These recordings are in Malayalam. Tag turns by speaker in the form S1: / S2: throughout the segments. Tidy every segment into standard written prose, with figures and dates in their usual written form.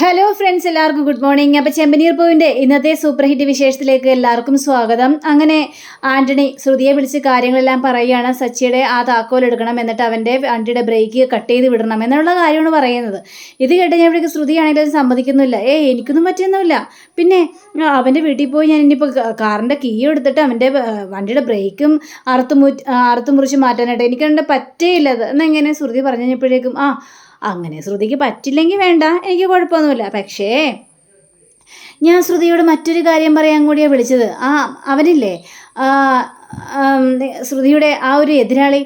S1: ഹലോ ഫ്രണ്ട്സ്, എല്ലാവർക്കും ഗുഡ് മോർണിംഗ്. അപ്പോൾ ചെമ്പനീർ പൂവിൻ്റെ ഇന്നത്തെ സൂപ്പർ ഹിറ്റ് വിശേഷത്തിലേക്ക് എല്ലാവർക്കും സ്വാഗതം. അങ്ങനെ ആൻ്റണി ശ്രുതിയെ വിളിച്ച് കാര്യങ്ങളെല്ലാം പറയുകയാണ്. സച്ചിയുടെ ആ താക്കോൽ എടുക്കണം, എന്നിട്ട് അവൻ്റെ വണ്ടിയുടെ ബ്രേക്ക് കട്ട് ചെയ്ത് വിടണം എന്നുള്ള കാര്യമാണ് പറയുന്നത്. ഇത് കേട്ടുകഴിഞ്ഞപ്പോഴേക്ക് ശ്രുതിയാണെങ്കിൽ അത് സമ്മതിക്കുന്നില്ല. എനിക്കൊന്നും പറ്റിയൊന്നുമില്ല. പിന്നെ അവൻ്റെ വീട്ടിൽ പോയി ഞാൻ ഇനിയിപ്പോൾ കാറിൻ്റെ കീ എടുത്തിട്ട് അവൻ്റെ വണ്ടിയുടെ ബ്രേക്കും അറുത്ത് മുറിച്ച് മാറ്റാനായിട്ട് എനിക്കതിൻ്റെ പറ്റേയില്ല. അത് എന്നെങ്ങനെ ശ്രുതി പറഞ്ഞു കഴിഞ്ഞപ്പോഴേക്കും അങ്ങനെ ശ്രുതിക്ക് പറ്റില്ലെങ്കിൽ വേണ്ട, എനിക്ക് കുഴപ്പമൊന്നുമില്ല. പക്ഷേ ഞാൻ ശ്രുതിയോട് മറ്റൊരു കാര്യം പറയാൻ കൂടിയാണ് വിളിച്ചത്. അവനില്ലേ, ശ്രുതിയുടെ ആ ഒരു എതിരാളി,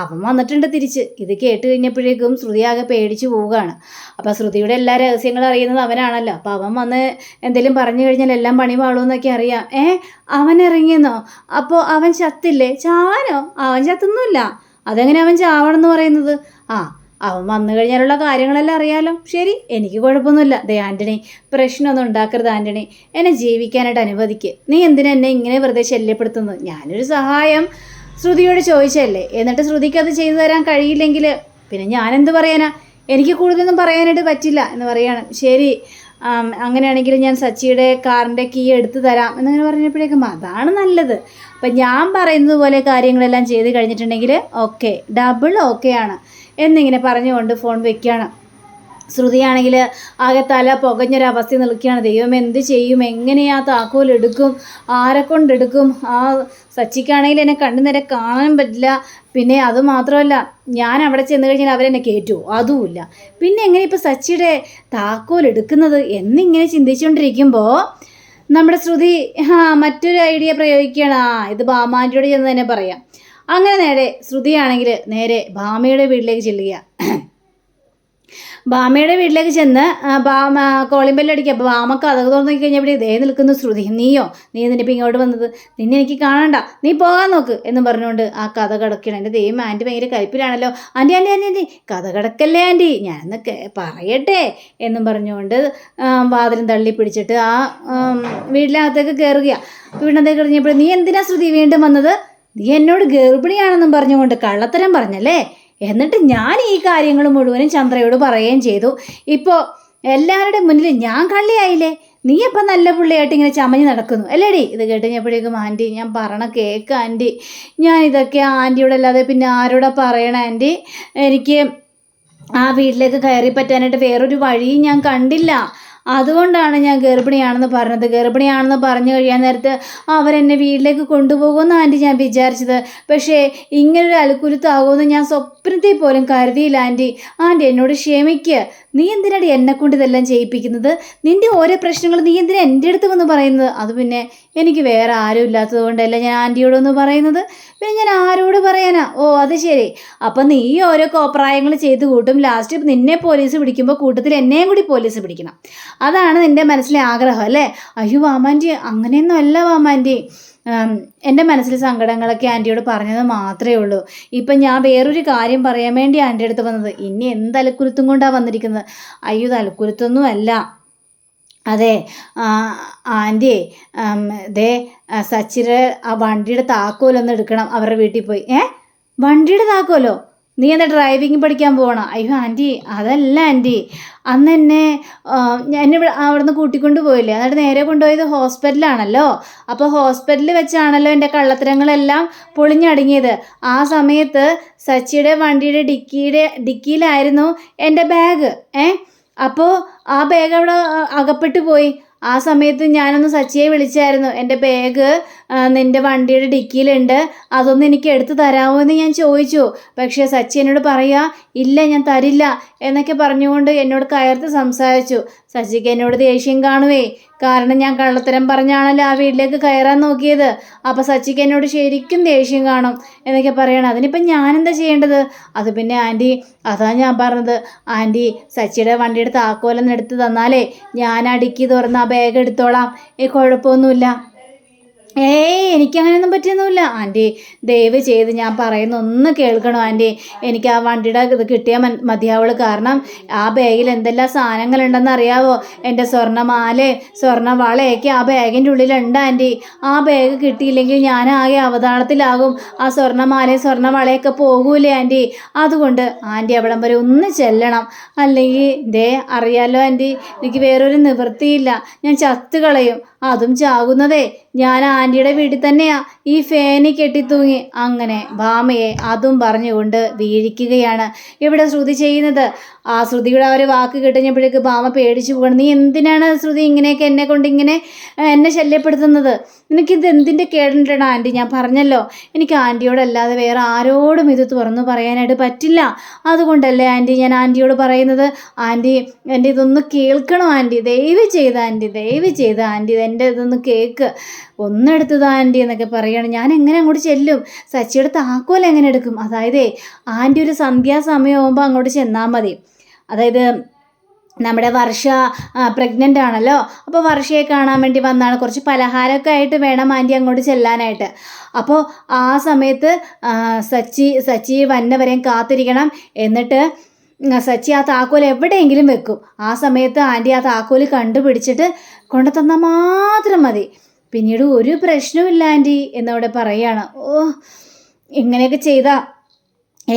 S1: അവൻ വന്നിട്ടുണ്ട് തിരിച്ച്. ഇത് കേട്ട് കഴിഞ്ഞപ്പോഴേക്കും ശ്രുതി ആകെ പേടിച്ച് പോവുകയാണ്. അപ്പോൾ ശ്രുതിയുടെ എല്ലാ രഹസ്യങ്ങളും അറിയുന്നത് അവനാണല്ലോ. അപ്പോൾ അവൻ വന്ന് എന്തെങ്കിലും പറഞ്ഞു കഴിഞ്ഞാൽ എല്ലാം പണി പാളുമെന്നൊക്കെ അറിയാം. അവൻ ഇറങ്ങിയെന്നോ? അപ്പോൾ അവൻ ചത്തില്ലേ? ചാവാനോ? അവൻ ചത്തൊന്നുമില്ല. അതെങ്ങനെ അവൻ ചാവണമെന്ന് പറയുന്നത്? അവൻ വന്നു കഴിഞ്ഞാലുള്ള കാര്യങ്ങളെല്ലാം അറിയാലോ. ശരി, എനിക്ക് കുഴപ്പമൊന്നുമില്ല. ആൻ്റണി, പ്രശ്നമൊന്നും ഉണ്ടാക്കരുത് ആൻ്റണി. എന്നെ ജീവിക്കാനായിട്ട് അനുവദിക്ക്. നീ എന്തിനാ എന്നെ ഇങ്ങനെ വെറുതെ ശല്യപ്പെടുത്തുന്നത്? ഞാനൊരു സഹായം ശ്രുതിയോട് ചോദിച്ചല്ലേ. എന്നിട്ട് ശ്രുതിക്ക് അത് ചെയ്തു തരാൻ കഴിയില്ലെങ്കിൽ പിന്നെ ഞാനെന്ത് പറയാനാ? എനിക്ക് കൂടുതലൊന്നും പറയാനായിട്ട് പറ്റില്ല എന്ന് പറയാണ്. ശരി, അങ്ങനെയാണെങ്കിൽ ഞാൻ സച്ചിയുടെ കാറിൻ്റെ കീ എടുത്തു തരാം എന്നങ്ങനെ പറഞ്ഞപ്പോഴേക്കും അതാണ് നല്ലത്. അപ്പം ഞാൻ പറയുന്നത് പോലെ കാര്യങ്ങളെല്ലാം ചെയ്ത് കഴിഞ്ഞിട്ടുണ്ടെങ്കിൽ ഓക്കെ, ഡബിൾ ഓക്കെ ആണ് എന്നിങ്ങനെ പറഞ്ഞുകൊണ്ട് ഫോൺ വെക്കുകയാണ്. ശ്രുതിയാണെങ്കിൽ ആകെ തല പുകഞ്ഞൊരവസ്ഥ നിൽക്കുകയാണ്. ദൈവം എന്ത് ചെയ്യും? എങ്ങനെയാ താക്കോൽ എടുക്കും? ആരെ കൊണ്ടെടുക്കും? സച്ചിക്കാണെങ്കിൽ എന്നെ കണ്ണു നേരെ കാണാൻ പറ്റില്ല. പിന്നെ അതുമാത്രമല്ല, ഞാൻ അവിടെ ചെന്ന് കഴിഞ്ഞാൽ അവരെന്നെ കയറ്റുമോ? അതുമില്ല. പിന്നെ എങ്ങനെ ഇപ്പോൾ സച്ചിയുടെ താക്കോൽ എടുക്കുന്നത് എന്നിങ്ങനെ ചിന്തിച്ചുകൊണ്ടിരിക്കുമ്പോൾ നമ്മുടെ ശ്രുതി മറ്റൊരു ഐഡിയ പ്രയോഗിക്കുകയാണ്. ഇത് ഭാമാൻ്റെയോട് ചെന്ന് തന്നെ പറയാം. അങ്ങനെ നേരെ ശ്രുതിയാണെങ്കിൽ നേരെ ഭാമയുടെ വീട്ടിലേക്ക് ചെല്ലുക. ഭാമയുടെ വീട്ടിലേക്ക് ചെന്ന് കോളിംഗ് ബെല്ലടിക്കുക. അപ്പോൾ ഭാമ കഥ തുറന്നു കഴിഞ്ഞപ്പോൾ ഇതേ നിൽക്കുന്നു ശ്രുതി. നീ എന്തിനിപ്പോൾ ഇങ്ങോട്ട് വന്നത്? നിന്നെ എനിക്ക് കാണണ്ട, നീ പോകാൻ നോക്ക് എന്ന് പറഞ്ഞുകൊണ്ട് ആ കഥ കിടക്കണം. എൻ്റെ ദൈവം, ആൻറ്റി ഭയങ്കര കലിപ്പിലാണല്ലോ. ആൻറ്റി കഥ കിടക്കല്ലേ ആൻറ്റി, ഞാനൊന്ന് പറയട്ടെ എന്നും പറഞ്ഞുകൊണ്ട് വാതിലും തള്ളി പിടിച്ചിട്ട് വീട്ടിനകത്തേക്ക് കയറുക. വീടിനകത്തേക്ക് കഴിഞ്ഞപ്പോൾ നീ എന്തിനാ ശ്രുതി വീണ്ടും വന്നത്? നീ എന്നോട് ഗർഭിണിയാണെന്നും പറഞ്ഞുകൊണ്ട് കള്ളത്തരം പറഞ്ഞല്ലേ? എന്നിട്ട് ഞാൻ ഈ കാര്യങ്ങൾ മുഴുവനും ചന്ദ്രയോട് പറയുകയും ചെയ്തു. ഇപ്പോൾ എല്ലാവരുടെ മുന്നിൽ ഞാൻ കള്ളിയായില്ലേ? നീ ഇപ്പം നല്ല പുള്ളിയായിട്ട് ഇങ്ങനെ ചമഞ്ഞ് നടക്കുന്നു അല്ലേടി? ഇത് കേട്ടുകഴിഞ്ഞപ്പോഴേക്കും ആൻറ്റി, ഞാൻ പറയണ കേക്ക് ആൻറ്റി. ഞാൻ ഇതൊക്കെ ആൻറ്റിയോടല്ലാതെ പിന്നെ ആരോടാ പറയണ ആൻറ്റി? എനിക്ക് ആ വീട്ടിലേക്ക് കയറി പറ്റാനായിട്ട് വേറൊരു വഴിയും ഞാൻ കണ്ടില്ല. അതുകൊണ്ടാണ് ഞാൻ ഗർഭിണിയാണെന്ന് പറഞ്ഞത്. ഗർഭിണിയാണെന്ന് പറഞ്ഞു കഴിയാൻ നേരത്ത് അവരെന്നെ വീട്ടിലേക്ക് കൊണ്ടുപോകുമെന്ന് ആൻറ്റി ഞാൻ വിചാരിച്ചത്. പക്ഷേ ഇങ്ങനൊരു അലുക്കുരുത്താകുമെന്ന് ഞാൻ സ്വപ്നത്തിൽ പോലും കരുതിയില്ല ആൻറ്റി. എന്നോട് ക്ഷമിക്കുക. നീ എന്തിനാടി എന്നെക്കൊണ്ട് ഇതെല്ലാം ചെയ്യിപ്പിക്കുന്നത്? നിൻ്റെ ഓരോ പ്രശ്നങ്ങൾ നീ എന്തിനാ എൻ്റെ അടുത്ത് വന്ന് പറയുന്നത്? അത് പിന്നെ എനിക്ക് വേറെ ആരും ഇല്ലാത്തത് കൊണ്ടല്ല ഞാൻ ആൻറ്റിയോടൊന്ന് പറയുന്നത്. പിന്നെ ഞാൻ ആരോട് പറയാനാ? അത് ശരി. അപ്പം നീ ഓരോ കോപ്രായങ്ങൾ ചെയ്ത് കൂട്ടും. ലാസ്റ്റ് നിന്നെ പോലീസ് പിടിക്കുമ്പോൾ കൂട്ടത്തിൽ എന്നെയും കൂടി പോലീസ് പിടിക്കണം. അതാണ് നിൻ്റെ മനസ്സിലെ ആഗ്രഹം അല്ലേ? അയ്യോ വാമാൻറ്റി, അങ്ങനെയൊന്നും അല്ല വാമാൻറ്റി. എൻ്റെ മനസ്സിലെ സങ്കടങ്ങളൊക്കെ ആൻറ്റിയോട് പറഞ്ഞത് മാത്രമേ ഉള്ളൂ. ഇപ്പം ഞാൻ വേറൊരു കാര്യം പറയാൻ വേണ്ടി ആൻറ്റി അടുത്ത് വന്നത്. ഇനി എന്ത് അലക്കുരുത്തും കൊണ്ടാണ് വന്നിരിക്കുന്നത്? അയ്യോ, അലക്കുരുത്തൊന്നും അല്ല. അതെ ആൻറ്റി, സച്ചിയുടെ ആ വണ്ടിയുടെ താക്കോലൊന്ന് എടുക്കണം അവരുടെ വീട്ടിൽ പോയി. വണ്ടിയുടെ താക്കോലോ? നീ എന്താ ഡ്രൈവിംഗ് പഠിക്കാൻ പോകണം? അയ്യോ ആൻറ്റി, അതല്ല ആൻറ്റി. അന്ന് എന്നെ അവിടെ നിന്ന് കൂട്ടിക്കൊണ്ട് പോയില്ലേ? എന്നിട്ട് നേരെ കൊണ്ടുപോയത് ഹോസ്പിറ്റലാണല്ലോ. അപ്പോൾ ഹോസ്പിറ്റലിൽ വെച്ചാണല്ലോ എൻ്റെ കള്ളത്തരങ്ങളെല്ലാം പൊളിഞ്ഞടങ്ങിയത്. ആ സമയത്ത് സച്ചിയുടെ വണ്ടിയുടെ ഡിക്കിയിലായിരുന്നു എൻ്റെ ബാഗ്. അപ്പോൾ ആ ബാഗ് അവിടെ അകപ്പെട്ടു പോയി. ആ സമയത്ത് ഞാനൊന്ന് സച്ചിയെ വിളിച്ചായിരുന്നു. എൻ്റെ ബാഗ് നിൻ്റെ വണ്ടിയുടെ ഡിക്കിയിലുണ്ട്, അതൊന്ന് എനിക്ക് എടുത്തു തരാമോ എന്ന് ഞാൻ ചോദിച്ചു. പക്ഷേ സച്ചി എന്നോട് പറയുക, ഇല്ല ഞാൻ തരില്ല എന്നൊക്കെ പറഞ്ഞുകൊണ്ട് എന്നോട് കയർത്ത് സംസാരിച്ചു. സച്ചിക്ക് എന്നോട് ദേഷ്യം കാണുവേ. കാരണം ഞാൻ കള്ളത്തരം പറഞ്ഞാണല്ലോ ആ വീട്ടിലേക്ക് കയറാൻ നോക്കിയത്. അപ്പോൾ സച്ചിക്ക് എന്നോട് ശരിക്കും ദേഷ്യം കാണും എന്നൊക്കെ പറയണം. അതിനിപ്പം ഞാനെന്താ ചെയ്യേണ്ടത്? അത് പിന്നെ ആൻറ്റി, അതാ ഞാൻ പറഞ്ഞത്. ആൻറ്റി, സച്ചിയുടെ വണ്ടിയുടെ താക്കോലൊന്ന് എടുത്ത് തന്നാലേ ഞാൻ ആ ഡിക്കി തുറന്ന് ആ ബാഗ് എടുത്തോളാം. കുഴപ്പമൊന്നുമില്ല. എനിക്കങ്ങനെയൊന്നും പറ്റിയൊന്നുമില്ല ആൻറ്റി. ദയവ് ചെയ്ത് ഞാൻ പറയുന്ന ഒന്ന് കേൾക്കണോ ആൻറ്റി? എനിക്ക് ആ വണ്ടിയുടെ ഇത് കിട്ടിയാൽ മതിയാവുള്ളൂ. കാരണം ആ ബാഗിൽ എന്തെല്ലാം സാധനങ്ങളുണ്ടെന്ന് അറിയാവോ? എൻ്റെ സ്വർണ്ണമാല സ്വർണ്ണ വളയൊക്കെ ആ ബാഗിൻ്റെ ഉള്ളിലുണ്ട് ആൻറ്റി. ആ ബാഗ് കിട്ടിയില്ലെങ്കിൽ ഞാൻ ആകെ അവതാളത്തിലാകും. ആ സ്വർണ്ണമാലയും സ്വർണ്ണ വളയൊക്കെ പോകൂലേ ആൻറ്റി? അതുകൊണ്ട് ആൻറ്റി അവിടം വരെ ഒന്ന് ചെല്ലണം. അല്ലെങ്കിൽ അറിയാലോ ആൻറ്റി, എനിക്ക് വേറൊരു നിവൃത്തിയില്ല. ഞാൻ ചത്തു കളയും. അതും ചാകുന്നതേ ഞാൻ ആൻറ്റിയുടെ വീട്ടിൽ തന്നെയാ ഈ ഫാനി കെട്ടിത്തൂങ്ങി. അങ്ങനെ ഭാമയെ അതും പറഞ്ഞുകൊണ്ട് വീഴിക്കുകയാണ് ഇവിടെ ശ്രുതി ചെയ്യുന്നത്. ആ ശ്രുതിയുടെ ആ ഒരു വാക്ക് കിട്ടുമ്പോഴേക്ക് ഭാമ പേടിച്ചു പോകണം. നീ എന്തിനാണ് ശ്രുതി ഇങ്ങനെയൊക്കെ എന്നെ കൊണ്ട് ഇങ്ങനെ എന്നെ ശല്യപ്പെടുത്തുന്നത്? നിനക്കിത് എന്തിൻ്റെ കേടുണ്ടടാ ആൻറ്റി? ഞാൻ പറഞ്ഞല്ലോ, എനിക്ക് ആൻറ്റിയോടല്ലാതെ വേറെ ആരോടും ഇത് തുറന്നു പറയാനായിട്ട് പറ്റില്ല. അതുകൊണ്ടല്ലേ ആൻറ്റി ഞാൻ ആൻറ്റിയോട് പറയുന്നത്. ആൻറ്റി എൻ്റെ ഇതൊന്ന് കേൾക്കണം ആൻറ്റി, ദയവ് ചെയ്ത് ആൻറ്റി, ദയവ് ചെയ്ത് ആൻറ്റി എൻ്റെ ഇതൊന്ന് കേൾക്ക്, ഒന്നെടുത്തതാ ആൻറ്റി എന്നൊക്കെ പറയുകയാണ്. ഞാൻ എങ്ങനെ അങ്ങോട്ട് ചെല്ലും? സച്ചിയുടെ താക്കോൽ എങ്ങനെ എടുക്കും? അതായത് ആൻറ്റി ഒരു സന്ധ്യാസമയം ആകുമ്പോൾ അങ്ങോട്ട് ചെന്നാൽ മതി. അതായത് നമ്മുടെ വർഷ പ്രഗ്നൻ്റ് ആണല്ലോ, അപ്പോൾ വർഷയെ കാണാൻ വേണ്ടി വന്നാണ്. കുറച്ച് പലഹാരമൊക്കെ ആയിട്ട് വേണം ആൻറ്റി അങ്ങോട്ട് ചെല്ലാനായിട്ട്. അപ്പോൾ ആ സമയത്ത് സച്ചി വന്നവരെയും കാത്തിരിക്കണം. എന്നിട്ട് സച്ചി ആ താക്കോൽ എവിടെയെങ്കിലും വെക്കും. ആ സമയത്ത് ആൻറ്റി ആ താക്കോൽ കണ്ടുപിടിച്ചിട്ട് കൊണ്ടു തന്നാൽ മാത്രം മതി. പിന്നീട് ഒരു പ്രശ്നമില്ല ആൻറ്റി എന്നവിടെ പറയുകയാണ്. ഇങ്ങനെയൊക്കെ ചെയ്താൽ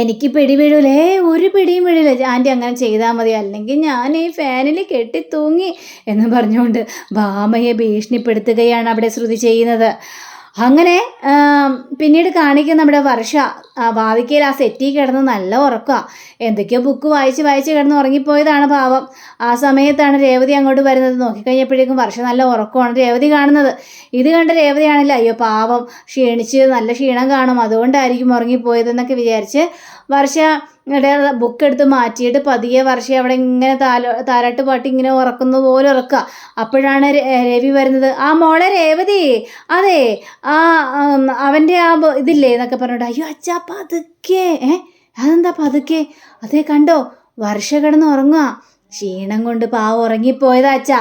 S1: എനിക്ക് പിടി വീഴൂലേ? ഒരു പിടിയും വീഴില്ല ആൻറ്റി, അങ്ങനെ ചെയ്താൽ മതി, അല്ലെങ്കിൽ ഞാൻ ഈ ഫാനിൽ കെട്ടി തൂങ്ങി എന്ന് പറഞ്ഞുകൊണ്ട് ഭാമയെ ഭീഷണിപ്പെടുത്തുകയാണ് അവിടെ ശ്രുതി ചെയ്യുന്നത്. അങ്ങനെ പിന്നീട് കാണിക്കുന്ന നമ്മുടെ വർഷ വാതിക്കയിൽ ആ സെറ്റിൽ കിടന്ന് നല്ല ഉറക്കമാണ്. എന്തൊക്കെയോ ബുക്ക് വായിച്ച് കിടന്ന് ഉറങ്ങിപ്പോയതാണ് പാവം. ആ സമയത്താണ് രേവതി അങ്ങോട്ട് വരുന്നത്. നോക്കിക്കഴിഞ്ഞപ്പോഴേക്കും വർഷ നല്ല ഉറക്കമാണ് രേവതി കാണുന്നത്. ഇത് കണ്ട് രേവതിയാണല്ലോ, അയ്യോ പാവം ക്ഷീണിച്ച് നല്ല ക്ഷീണം കാണും, അതുകൊണ്ടായിരിക്കും ഉറങ്ങിപ്പോയതെന്നൊക്കെ വിചാരിച്ച് വർഷ ബുക്ക് എടുത്ത് മാറ്റിയിട്ട് പതിയെ വർഷ അവിടെ ഇങ്ങനെ താരാട്ട് പാട്ടി ഇങ്ങനെ ഉറക്കുന്ന പോലെ ഉറക്കുക. അപ്പോഴാണ് രവി വരുന്നത്. ആ മോളെ രേവതി, അതെ ആ അവൻ്റെ ആ ഇതില്ലേ എന്നൊക്കെ പറഞ്ഞിട്ട്, അയ്യോ അച്ഛാ പതുക്കെ. അതെന്താ പതുക്കെ? അതേ കണ്ടോ, വർഷ കിടന്ന് ഉറങ്ങുക. ക്ഷീണം കൊണ്ട് പാവം ഉറങ്ങിപ്പോയതാ അച്ഛാ.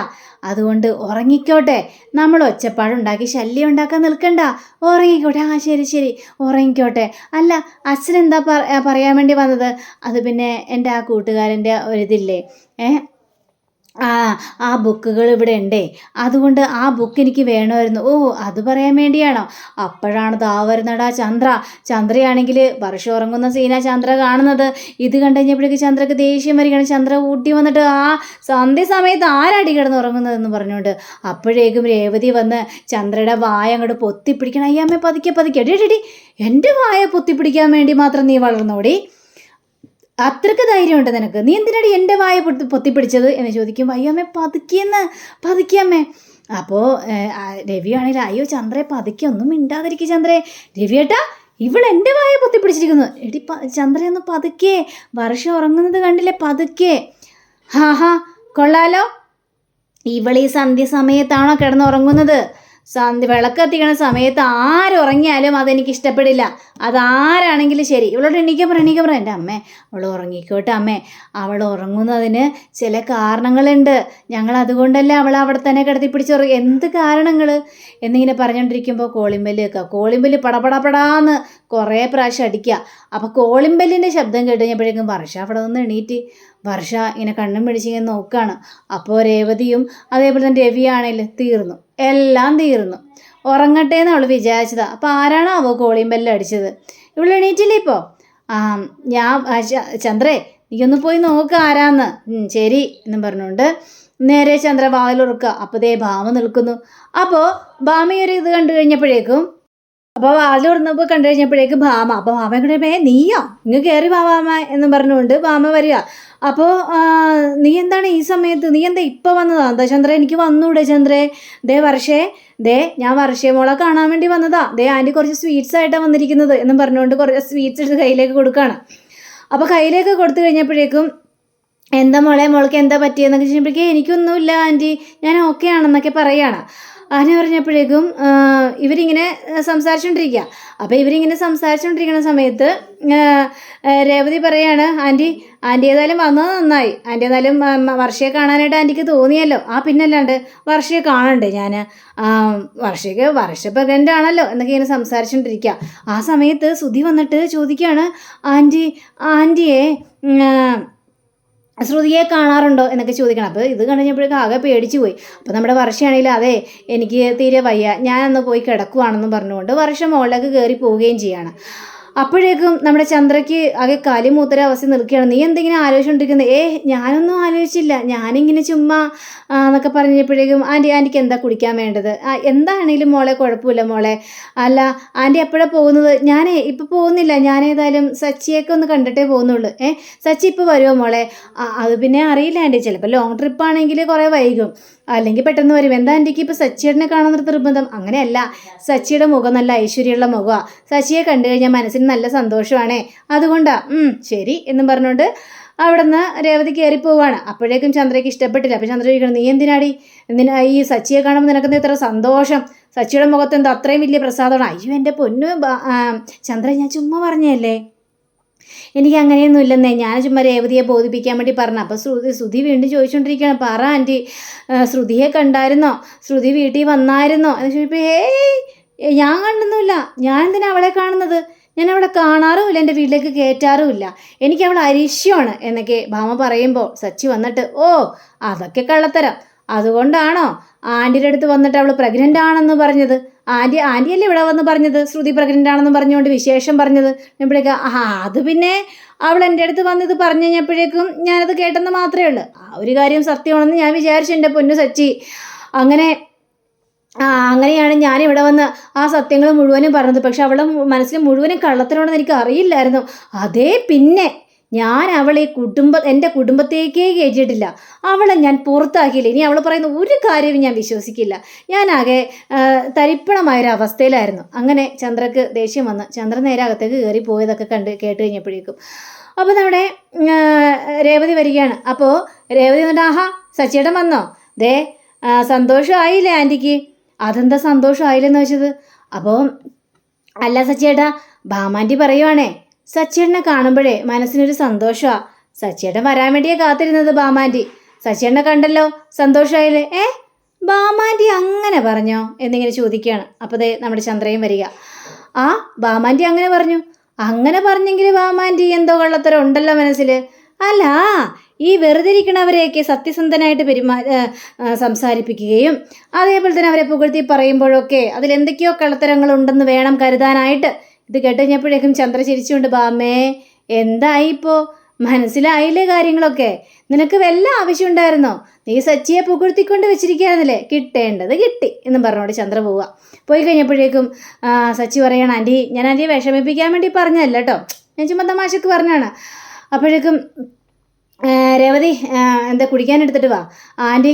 S1: അതുകൊണ്ട് ഉറങ്ങിക്കോട്ടെ, നമ്മൾ ഒച്ചപ്പാടുണ്ടാക്കി ശല്യം ഉണ്ടാക്കാൻ നിൽക്കണ്ട, ഉറങ്ങിക്കോട്ടെ. ശരി ഉറങ്ങിക്കോട്ടെ. അല്ല അച്ഛനെന്താ പറയാൻ വേണ്ടി വന്നത്? അത് പിന്നെ എൻ്റെ ആ കൂട്ടുകാരൻ്റെ ഒരിതില്ലേ, ആ ബുക്കുകൾ ഇവിടെ ഉണ്ടേ, അതുകൊണ്ട് ആ ബുക്ക് എനിക്ക് വേണമായിരുന്നു. അത് പറയാൻ വേണ്ടിയാണോ? അപ്പോഴാണ് വരുന്നടാ ചന്ദ്രയാണെങ്കിൽ വർഷം ഉറങ്ങുന്ന സീന ചന്ദ്ര കാണുന്നത്. ഇത് കണ്ടു കഴിഞ്ഞപ്പോഴേക്ക് ചന്ദ്രക്ക് ദേഷ്യം വരികയാണ്. ചന്ദ്ര ഊട്ടി വന്നിട്ട് ആ സന്ധ്യ സമയത്ത് ആരടി കിടന്ന് ഉറങ്ങുന്നതെന്ന് പറഞ്ഞുകൊണ്ട് അപ്പോഴേക്കും രേവതി വന്ന് ചന്ദ്രയുടെ വായ അങ്ങോട്ട് പൊത്തിപ്പിടിക്കണം. അയ്യമ്മേ പതുക്കെ എടി എൻ്റെ വായ പൊത്തിപ്പിടിക്കാൻ വേണ്ടി മാത്രം നീ വളർന്നോടി? അത്രയ്ക്ക് ധൈര്യമുണ്ട് നിനക്ക്? നീ എന്തിനാടി എൻ്റെ വായ പൊത്തിപ്പിടിച്ചത് എന്ന് ചോദിക്കുമ്പോൾ അയ്യമ്മേ പതുക്കിയമ്മേ. അപ്പോൾ രവിയാണെങ്കിൽ അയ്യോ ചന്ദ്രയെ പതുക്കെ, ഒന്നും മിണ്ടാതിരിക്കും ചന്ദ്രേ. രവിയേട്ടാ എൻ്റെ വായ പൊത്തിപ്പിടിച്ചിരിക്കുന്നു. എടി ചന്ദ്രയൊന്ന് പതുക്കെ, വർഷം ഉറങ്ങുന്നത് കണ്ടില്ലേ, പതുക്കെ. കൊള്ളാലോ, ഈ സന്ധ്യ സമയത്താണോ കിടന്നുറങ്ങുന്നത്? വിളക്ക് കത്തിക്കണ സമയത്ത് ആരുറങ്ങിയാലും അതെനിക്ക് ഇഷ്ടപ്പെടില്ല. അതാരാണെങ്കിലും ശരി. ഇവളോട് എണീക്കാൻ പറ. എൻ്റെ അമ്മേ അവൾ ഉറങ്ങിക്കോട്ടെ അമ്മേ, അവൾ ഉറങ്ങുന്നതിന് ചില കാരണങ്ങളുണ്ട്, ഞങ്ങൾ അതുകൊണ്ടല്ലേ അവളെ അവിടെ തന്നെ കിടത്തി പിടിച്ചുറങ്ങി. എന്ത് കാരണങ്ങൾ എന്നിങ്ങനെ പറഞ്ഞുകൊണ്ടിരിക്കുമ്പോൾ കോളിമ്പല്ല് കേൾക്കുക. കോളിമ്പല്ല് പടപടപടാന്ന് കുറേ പ്രാവശ്യം അടിക്കുക. അപ്പോൾ കോളിമ്പല്ലിൻ്റെ ശബ്ദം കേട്ട് കഴിഞ്ഞപ്പോഴേക്കും വർഷ അവിടെ നിന്ന് എണീറ്റ് വർഷ ഇങ്ങനെ കണ്ണും പിടിച്ചിങ്ങനെ നോക്കുകയാണ്. അപ്പോൾ രേവതിയും അതേപോലെ തന്നെ രവിയാണെങ്കിലും എല്ലാം തീർന്നു. ഉറങ്ങട്ടെ എന്ന് അവൾ വിചാരിച്ചതാ. അപ്പോൾ ആരാണാവോ കോളിയും ബെല്ല് അടിച്ചത്? ഇവൾ എണീറ്റില്ലേ ഇപ്പോൾ? ചന്ദ്രേ നീയൊന്ന് പോയി നോക്ക് ആരാന്ന്. ശരി എന്നും പറഞ്ഞുകൊണ്ട് നേരെ ചന്ദ്ര വാതിലുറക്കുക. അപ്പോൾ ഭാമ നിൽക്കുന്നു. അപ്പോൾ ഭാമയൊരു ഇത് കണ്ടു കഴിഞ്ഞപ്പോഴേക്കും അപ്പോൾ വാതിൽ തുറന്നപ്പോൾ കണ്ടു കഴിഞ്ഞപ്പോഴേക്ക് ഭാമ. അപ്പോൾ ഭാമ കൂടെ നീയോ ഇങ്ങ് കയറി ഭാമ എന്ന് പറഞ്ഞുകൊണ്ട് ഭാമ വരിക. അപ്പോൾ നീ എന്താണ് ഈ സമയത്ത്, നീ എന്താ ഇപ്പോൾ വന്നതാ? എന്താ ചന്ദ്ര എനിക്ക് വന്നൂടെ ചന്ദ്രേ? വർഷേ ഞാൻ വർഷേ മോളെ കാണാൻ വേണ്ടി വന്നതാ. ആൻറ്റി കുറച്ച് സ്വീറ്റ്സ് ആയിട്ടാണ് വന്നിരിക്കുന്നത് എന്നും പറഞ്ഞുകൊണ്ട് കുറച്ച് സ്വീറ്റ്സ് എടുത്ത് കയ്യിലേക്ക് കൊടുക്കുകയാണ്. അപ്പോൾ കയ്യിലേക്ക് കൊടുത്തു കഴിഞ്ഞപ്പോഴേക്കും എന്താ മോൾക്ക് എന്താ പറ്റിയെന്നൊക്കെ ചോദിച്ചപ്പോഴേക്കും എനിക്കൊന്നുമില്ല ആൻറ്റി, ഞാൻ ഓക്കെ ആണെന്നൊക്കെ പറയുകയാണ്. അങ്ങനെ പറഞ്ഞപ്പോഴേക്കും ഇവരിങ്ങനെ സംസാരിച്ചുകൊണ്ടിരിക്കുക. അപ്പോൾ ഇവരിങ്ങനെ സംസാരിച്ചുകൊണ്ടിരിക്കുന്ന സമയത്ത് രേവതി പറയാണ്, ആൻറ്റി ഏതായാലും വന്നത് നന്നായി. ആൻറ്റി ഏതായാലും വർഷയെ കാണാനായിട്ട് ആൻറ്റിക്ക് തോന്നിയല്ലോ. പിന്നല്ലാണ്ട് വർഷയെ കാണണ്ടേ ഞാൻ, വർഷ പ്രഗ്നൻ്റ് ആണല്ലോ എന്നൊക്കെ ഇങ്ങനെ സംസാരിച്ചുകൊണ്ടിരിക്കുക. ആ സമയത്ത് സുധി വന്നിട്ട് ചോദിക്കുകയാണ്, ആൻറ്റിയെ ശ്രുതിയെ കാണാറുണ്ടോ എന്നൊക്കെ ചോദിക്കണം. അപ്പോൾ ഇത് കഴിഞ്ഞപ്പോഴേക്കും ആകെ പേടിച്ചു പോയി. അപ്പോൾ നമ്മുടെ വർഷയാണെങ്കിൽ അതെ എനിക്ക് തീരെ വയ്യ, ഞാനൊന്ന് പോയി കിടക്കുവാണെന്ന് പറഞ്ഞുകൊണ്ട് വർഷ മുകളിലേക്ക് കയറി പോവുകയും ചെയ്യാണ്. അപ്പോഴേക്കും നമ്മുടെ ചന്ദ്രയ്ക്ക് ആകെ കാലിമൂത്തര അവസ്ഥ നിൽക്കുകയാണ്. നീ എന്തെങ്കിലും ആലോചിച്ചുകൊണ്ടിരിക്കുന്നത്? ഞാനൊന്നും ആലോചിച്ചില്ല, ഞാനിങ്ങനെ ചുമ്മാ എന്നൊക്കെ പറഞ്ഞപ്പോഴേക്കും ആൻറ്റിക്ക് എന്താ കുടിക്കാൻ വേണ്ടത്? എന്താണെങ്കിലും മോളെ കുഴപ്പമില്ല മോളെ. അല്ല ആൻറ്റി എപ്പോഴാണ് പോകുന്നത്? ഞാനേ ഇപ്പോൾ പോകുന്നില്ല, ഞാനേതായാലും സച്ചിയൊക്കെ ഒന്ന് കണ്ടിട്ടേ പോകുന്നുള്ളൂ. സച്ചി ഇപ്പോൾ വരുമോ മോളെ? അത് പിന്നെ അറിയില്ല ആൻറ്റി, ചിലപ്പോൾ ലോങ് ട്രിപ്പാണെങ്കിൽ കുറേ വൈകും, അല്ലെങ്കിൽ പെട്ടെന്ന് വരും. എന്താ ആൻറ്റിക്ക് ഇപ്പോൾ സച്ചിയേട്ടനെ കാണുന്ന നിർബന്ധം? അങ്ങനെയല്ല, സച്ചിയുടെ മുഖം നല്ല ഐശ്വര്യമുള്ള മുഖമാണ്, സച്ചിയെ കണ്ടു കഴിഞ്ഞാൽ മനസ്സിന് നല്ല സന്തോഷമാണേ, അതുകൊണ്ടാ. ശരി എന്നും പറഞ്ഞുകൊണ്ട് അവിടെ നിന്ന് രേവതി കയറി പോവാണ്. അപ്പോഴേക്കും ചന്ദ്രയ്ക്ക് ഇഷ്ടപ്പെട്ടില്ല. അപ്പോൾ ചന്ദ്ര ചോദിക്കണം, നീ എന്തിനാ ഈ സച്ചിയെ കാണുമ്പോൾ നിനക്കെന്താ ഇത്ര സന്തോഷം? സച്ചിയുടെ മുഖത്ത് എന്താ അത്രയും വലിയ പ്രസാദമാണ്? അയ്യോ എൻ്റെ പൊന്നു ചന്ദ്ര, ഞാൻ ചുമ്മാ പറഞ്ഞല്ലേ, എനിക്ക് അങ്ങനെയൊന്നും ഇല്ലെന്നേ, ഞാൻ ചുമ്മാ രേവതിയെ ബോധിപ്പിക്കാൻ വേണ്ടി പറഞ്ഞു. അപ്പോൾ ശ്രുതി വീണ്ടും ചോദിച്ചുകൊണ്ടിരിക്കുകയാണ്, പറ ആൻറ്റി ശ്രുതിയെ കണ്ടായിരുന്നോ? ശ്രുതി വീട്ടിൽ വന്നായിരുന്നോ എന്ന് ചോദിച്ചപ്പോൾ ഞാൻ കണ്ടൊന്നുമില്ല, ഞാൻ എന്തിനാ അവളെ കാണുന്നത്? ഞാൻ അവളെ കാണാറുമില്ല, എൻ്റെ വീട്ടിലേക്ക് കയറ്റാറുമില്ല, എനിക്ക് അവൾ അരിശ്യമാണ് എന്നൊക്കെ ഭാമ പറയുമ്പോൾ സച്ചി വന്നിട്ട്, അതൊക്കെ കള്ളത്തരം, അതുകൊണ്ടാണോ ആൻറ്റിയുടെ അടുത്ത് വന്നിട്ട് അവൾ പ്രഗ്നൻ്റ് ആണെന്ന് പറഞ്ഞത്? ആൻറ്റിയല്ലേ ഇവിടെ വന്ന് പറഞ്ഞത് ശ്രുതി പ്രഗ്നൻ്റ് ആണെന്ന് പറഞ്ഞുകൊണ്ട് വിശേഷം പറഞ്ഞത്? എപ്പോഴേക്കാ അത് പിന്നെ അവൾ എൻ്റെ അടുത്ത് വന്നിത് പറഞ്ഞു കഴിഞ്ഞപ്പോഴേക്കും ഞാനത് കേട്ടെന്ന് മാത്രമേ ഉള്ളൂ. ഒരു കാര്യം സത്യമാണെന്ന് ഞാൻ വിചാരിച്ചു എൻ്റെ പൊന്നു സച്ചി. അങ്ങനെയാണ് ഞാനിവിടെ വന്ന് ആ സത്യങ്ങൾ മുഴുവനും പറഞ്ഞത്. പക്ഷെ അവളെ മനസ്സിൽ മുഴുവനും കള്ളത്തരമാണെന്ന് എനിക്ക് അറിയില്ലായിരുന്നു. അതേ പിന്നെ ഞാൻ അവളെ എൻ്റെ കുടുംബത്തേക്കേ കയറ്റിയിട്ടില്ല, അവളെ ഞാൻ പുറത്താക്കിയില്ല. ഇനി അവൾ പറയുന്ന ഒരു കാര്യവും ഞാൻ വിശ്വസിക്കില്ല. ഞാനാകെ തരിപ്പണമായൊരവസ്ഥയിലായിരുന്നു. അങ്ങനെ ചന്ദ്രക്ക് ദേഷ്യം വന്ന് ചന്ദ്രൻ നേരെ അകത്തേക്ക് കയറി പോയതൊക്കെ കേട്ട് കഴിഞ്ഞപ്പോഴേക്കും അപ്പോൾ നമ്മുടെ രേവതി വരികയാണ്. അപ്പോൾ രേവതി എന്നിട്ട്, സച്ചിയേട്ടൻ വന്നോ? സന്തോഷമായില്ലേ ആൻറ്റിക്ക്? അതെന്താ സന്തോഷമായില്ലെന്ന് വെച്ചത്? അപ്പോൾ അല്ല സച്ചിയേട്ടാ, ഭാമാൻറ്റി പറയുവാണേ, സച്ചിയേട്ടനെ കാണുമ്പോഴേ മനസ്സിനൊരു സന്തോഷമാണ്. സച്ചിയേട്ടൻ വരാൻ വേണ്ടിയാണ് കാത്തിരുന്നത് ഭാമാൻറ്റി. സച്ചിയേട്ടനെ കണ്ടല്ലോ, സന്തോഷമായില്ലേ? ഭാമാൻറ്റി അങ്ങനെ പറഞ്ഞോ എന്നിങ്ങനെ ചോദിക്കുകയാണ്. അപ്പോൾ നമ്മുടെ ചന്ദ്രയും വരിക. ഭാമാൻറ്റി അങ്ങനെ പറഞ്ഞു. അങ്ങനെ പറഞ്ഞെങ്കിൽ ഭാമാൻറ്റി എന്തോ കള്ളത്തരം ഉണ്ടല്ലോ മനസ്സിൽ. അല്ല, ഈ വെറുതെ ഇരിക്കണവരെയൊക്കെ സത്യസന്ധനായിട്ട് സംസാരിപ്പിക്കുകയും അതേപോലെ തന്നെ അവരെ പുകഴ്ത്തി പറയുമ്പോഴൊക്കെ അതിലെന്തൊക്കെയോ കള്ളത്തരങ്ങളുണ്ടെന്ന് വേണം കരുതാനായിട്ട്. ഇത് കേട്ട് കഴിഞ്ഞപ്പോഴേക്കും ചന്ദ്ര ചിരിച്ചുകൊണ്ട്, ബാമ്മേ എന്തായിപ്പോൾ മനസ്സിലായില്ലേ കാര്യങ്ങളൊക്കെ? നിനക്ക് വല്ല ആവശ്യം ഉണ്ടായിരുന്നോ? നീ സച്ചിയെ പുകഴ്ത്തിക്കൊണ്ട് വെച്ചിരിക്കുകയായിരുന്നില്ലേ, കിട്ടേണ്ടത് കിട്ടി എന്നും പറഞ്ഞോണ്ട് ചന്ദ്ര പോവുക. പോയി കഴിഞ്ഞപ്പോഴേക്കും സച്ചി പറയണം, ആൻറ്റി ഞാൻ ആൻറ്റിയെ വിഷമിപ്പിക്കാൻ വേണ്ടി പറഞ്ഞതല്ല കേട്ടോ, ഞാൻ ചുമ്മാ തമാശക്ക് പറഞ്ഞാണ്. അപ്പോഴേക്കും രേവതി എന്താ കുടിക്കാൻ എടുത്തിട്ട് വാ, ആൻറ്റി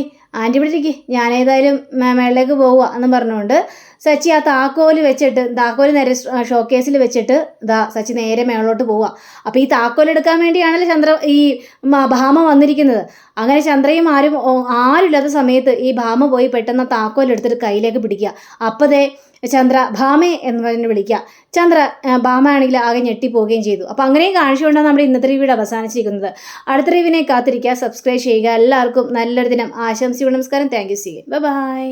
S1: ഇവിടെ ഇരിക്ക്, ഞാനേതായാലും മേളിലേക്ക് പോവുക എന്നും പറഞ്ഞുകൊണ്ട് സച്ചി ആ താക്കോല് നേരെ ഷോക്കേസിൽ വെച്ചിട്ട് സച്ചി നേരെ മേളോട്ട് പോവുക. അപ്പോൾ ഈ താക്കോൽ എടുക്കാൻ വേണ്ടിയാണല്ലോ ഈ ഭാമ വന്നിരിക്കുന്നത്. അങ്ങനെ ചന്ദ്രയും ആരുമില്ലാത്ത സമയത്ത് ഈ ഭാമ പോയി പെട്ടെന്ന് താക്കോൽ എടുത്തിട്ട് കയ്യിലേക്ക് പിടിക്കുക. അപ്പോൾ ചന്ദ്ര ഭാമേ എന്ന് പറഞ്ഞ് വിളിക്കുക. ചന്ദ്ര ഭാമ ആണെങ്കിൽ ആകെ ഞെട്ടിപ്പോവുകയും ചെയ്തു. അപ്പോൾ അങ്ങനെയും കാണിച്ചുകൊണ്ടാണ് നമ്മുടെ ഇന്നത്തെ റിവ്യൂടെ അവസാനിച്ചിരിക്കുന്നത്. അടുത്ത റിവ്യൂവിനെ കാത്തിരിക്കുക, സബ്സ്ക്രൈബ് ചെയ്യുക. എല്ലാവർക്കും നല്ലൊരു ദിനം ആശംസിക്കുന്നു. നമസ്കാരം. Thank you. ബൈ.